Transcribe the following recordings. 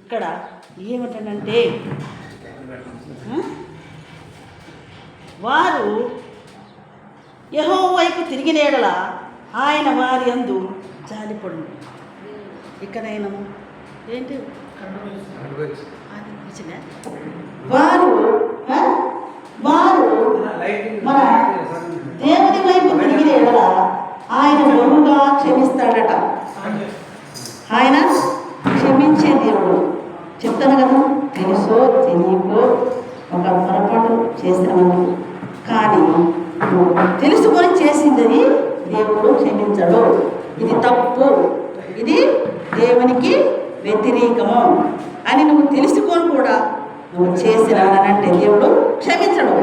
ఇక్కడ ఏమిటనంటే వారు యెహోవా వైపు తిరిగిన యెడల ఆయన వారి యందు జాలిపడును. ఇక్కడైనా ఏంటి వారు వారు మన దేవుని వైపు తిరిగిన యెడల ఆయన బహుగా క్షమిస్తాడట. ఆయన క్షమించే దేవుడు. చెప్తాను కదా, తెలుసో తెలియకో ఒక పొరపాటు చేసిన వాళ్ళు, కానీ తెలుసుకొని చేసిందని దేవుడు క్షమించడు. ఇది తప్పు, ఇది దేవునికి వ్యతిరేకము అని నువ్వు తెలుసుకొని కూడా నువ్వు చేసినానంటే దేవుడు క్షమించడు.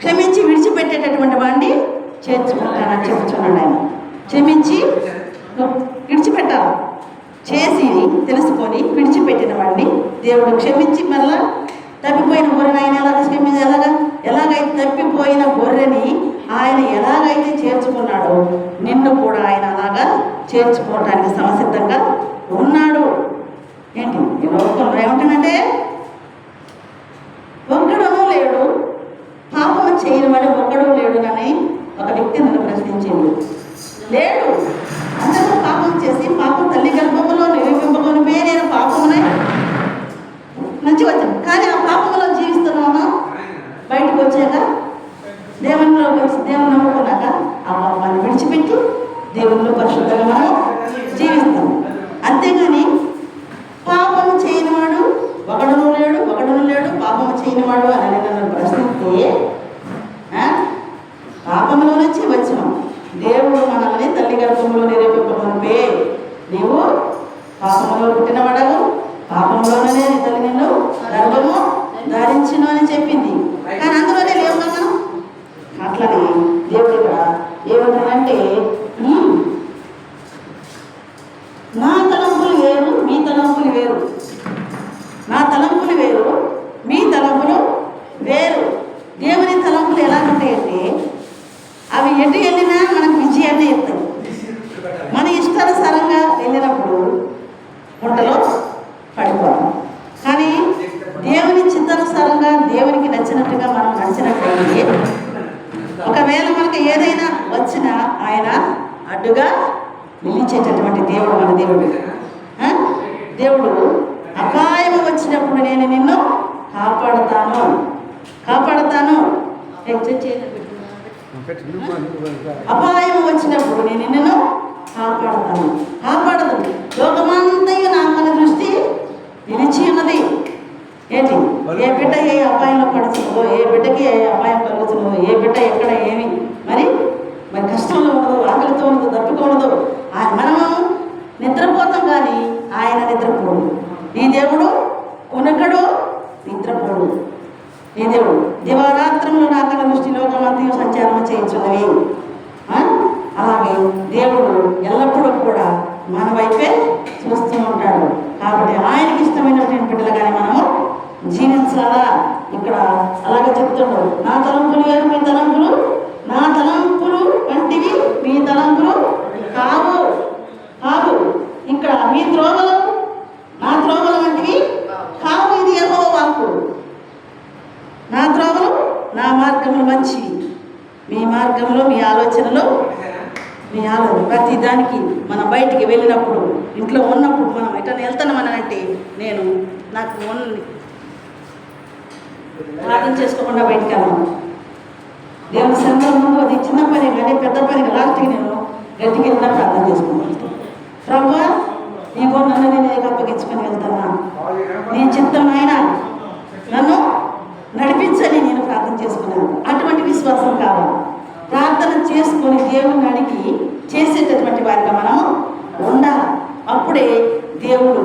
క్షమించి విడిచిపెట్టేటటువంటి వాడిని చేర్చుకుంటానని చెప్తున్నాడు ఆయన. క్షమించి విడిచిపెట్టాలి. చేసి తెలుసుకొని విడిచిపెట్టిన వాడిని దేవుడు క్షమించి మళ్ళా తప్పిపోయిన గొర్రెని ఆయన ఎలాగైతే తప్పిపోయిన గొర్రెని ఆయన ఎలాగైతే చేర్చుకున్నాడో నిన్ను కూడా ఆయన అలాగా చేర్చుకోవటానికి సమసిద్ధంగా ఉన్నాడు. ఏంటి ఈ లోకంలో ఏమంటానంటే ఒక్కడూ లేడు, పాపం చేయని వాడు ఒక్కడూ లేడు అని ఒక వ్యక్తి నన్ను ప్రశ్నించింది. లేడు, అందరూ పాపం చేసి పాపం తల్లి గర్భంలో నిరూపింపకొని పోయి నేను పాపమునే మంచి వచ్చాను, కానీ ఆ పాపంలో జీవిస్తున్నామా బయటకు వచ్చాక దేవునిలోకి వచ్చి దేవుని నమ్ముకున్నాక ఆ పాపాన్ని విడిచిపెట్టి దేవునిలో పరిశుద్ధంగా మనం జీవిస్తాం. అంతేగాని పాపము చేయనివాడు ఒకడును లేడు పాపము చేయనివాడు అని నన్ను ప్రశ్నిస్తే పాపంలో నుంచి వచ్చినాం. దేవుడు మనల్ని తల్లి గర్భంలో నిరూపింపే నీవు పాపంలో పుట్టినవాడవు, పాపంలోనే తల్లి నిన్ను గర్భము ధరించును అని చెప్పింది. కానీ అందులోనే లేవు మనం. అట్లనే దేవుడు ఇక్కడ ఏమంటాడంటే నా తలంపులు వేరు మీ తలంపులు వేరు, నా తలంపులు వేరు మీ తలంపులు వేరు. దేవుని తలంపులు ఎలా ఉంటాయంటే అవి ఎటు వెళ్ళినా మనకు విజయాన్ని ఇస్తాయి. మన ఇష్టానుసారంగా వెళ్ళినప్పుడు గుంటలో పడిపోతాం. కానీ దేవుని చిత్తానుసారంగా దేవునికి నచ్చినట్టుగా మనం నడిచినట్లయితే ఒకవేళ మనకు ఏదైనా వచ్చినా ఆయన అడ్డుగా నిలిచేటటువంటి దేవుడు మన దేవుడు. దేవుడు అపాయం వచ్చినప్పుడు నేను నిన్ను కాపాడుతాను అపాయం వచ్చినప్పుడు నేను నిన్ను కాపాడదు. లోకమంతయు నా మన దృష్టి నిలిచి ఉన్నది. ఏంటి ఏ బిడ్డ ఏ అపాయంలో పడుతుందో, ఏ బిడ్డకి ఏ అపాయం కలుగుతుందో, ఏ బిడ్డ ఎక్కడ ఏమి మరి కష్టంలో ఉండదు, ఆకలితో ఉండదు, దప్పిక ఉండదు. మనము నిద్రపోతాం కానీ ఆయన నిద్రపోడు. ఈ దేవుడు కొనకడు, నిద్రపోడు. ఈ దేవుడు దివారాత్రంలో నా కళ దృష్టి లోకమంతయు సంచారం చేయించున్నవి. అలాగే దేవుడు ఎల్లప్పుడూ కూడా మన వైపే చూస్తూ ఉంటాడు. కాబట్టి ఆయనకి ఇష్టమైనటువంటి బిడ్డలుగానే మనము జీవించాలా. ఇక్కడ అలాగే చెప్తున్నాడు, నా తలంపులు వేరు మీ తలంపులు, నా తలంపులు వంటివి మీ తలంపులు కావు. ఇక్కడ మీ త్రోవలు నా త్రోవల వంటివి కావు. ఇది యెహోవా వాక్కు. నా త్రోవలు నా మార్గములు మంచివి, మీ మార్గంలో మీ ఆలోచనలు ప్రతి దానికి మనం బయటికి వెళ్ళినప్పుడు ఇంట్లో ఉన్నప్పుడు మనం ఎటన్నా వెళ్తామని అంటే నాకు ప్రార్థన చేసుకోకుండా బయటికి వెళ్ళాను. దేవుని సంఘం ముందు అది చిన్న పని కానీ పెద్ద పని లాస్ట్కి నేను గట్టికి వెళ్ళినా ప్రార్థన చేసుకున్నాను. ప్రభువా నీకో నన్ను నేను అప్పగించుకొని వెళ్తానా, నీ చిత్తం అయినా నన్ను నడిపించని నేను ప్రార్థన చేసుకున్నాను. అటువంటి విశ్వాసం కావాలి. ప్రార్థన చేసుకొని దేవుని అడిగి చేసేటటువంటి వారిగా మనము ఉండాలి. అప్పుడే దేవుడు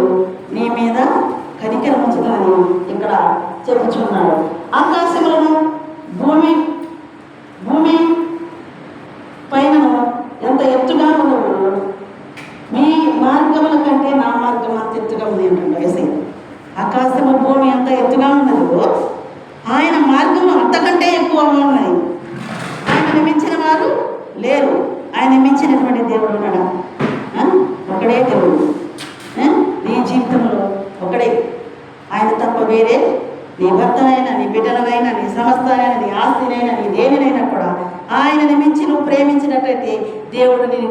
నీ మీద కనికరం ఉంచుతానని ఇక్కడ చెప్పుచున్నాడు. ఆకాశములను భూమి పైన ఎంత ఎత్తుగా ఉన్నప్పుడు మీ మార్గముల కంటే నా మార్గం అంత ఎత్తుగా ఉంది అంటుండ వేసే. ఆకాశము భూమి ఎంత ఎత్తుగా ఉన్నదో ఆయన మార్గము అంతకంటే ఎక్కువ ఉన్నాయి. ఆయన మించిన వారు లేరు. ఆయన మించినటువంటి దేవుడు ఉన్నాడా? ఒకడే దేవుడు. నీ జీవితంలో వేరే నీ భర్తనైనా, నీ బిడ్డలనైనా, నీ సమస్తానైనా, నీ ఆస్తినైనా, నీ దేనినైనా కూడా ఆయనని మించి నువ్వు ప్రేమించినట్లయితే దేవుడు నేను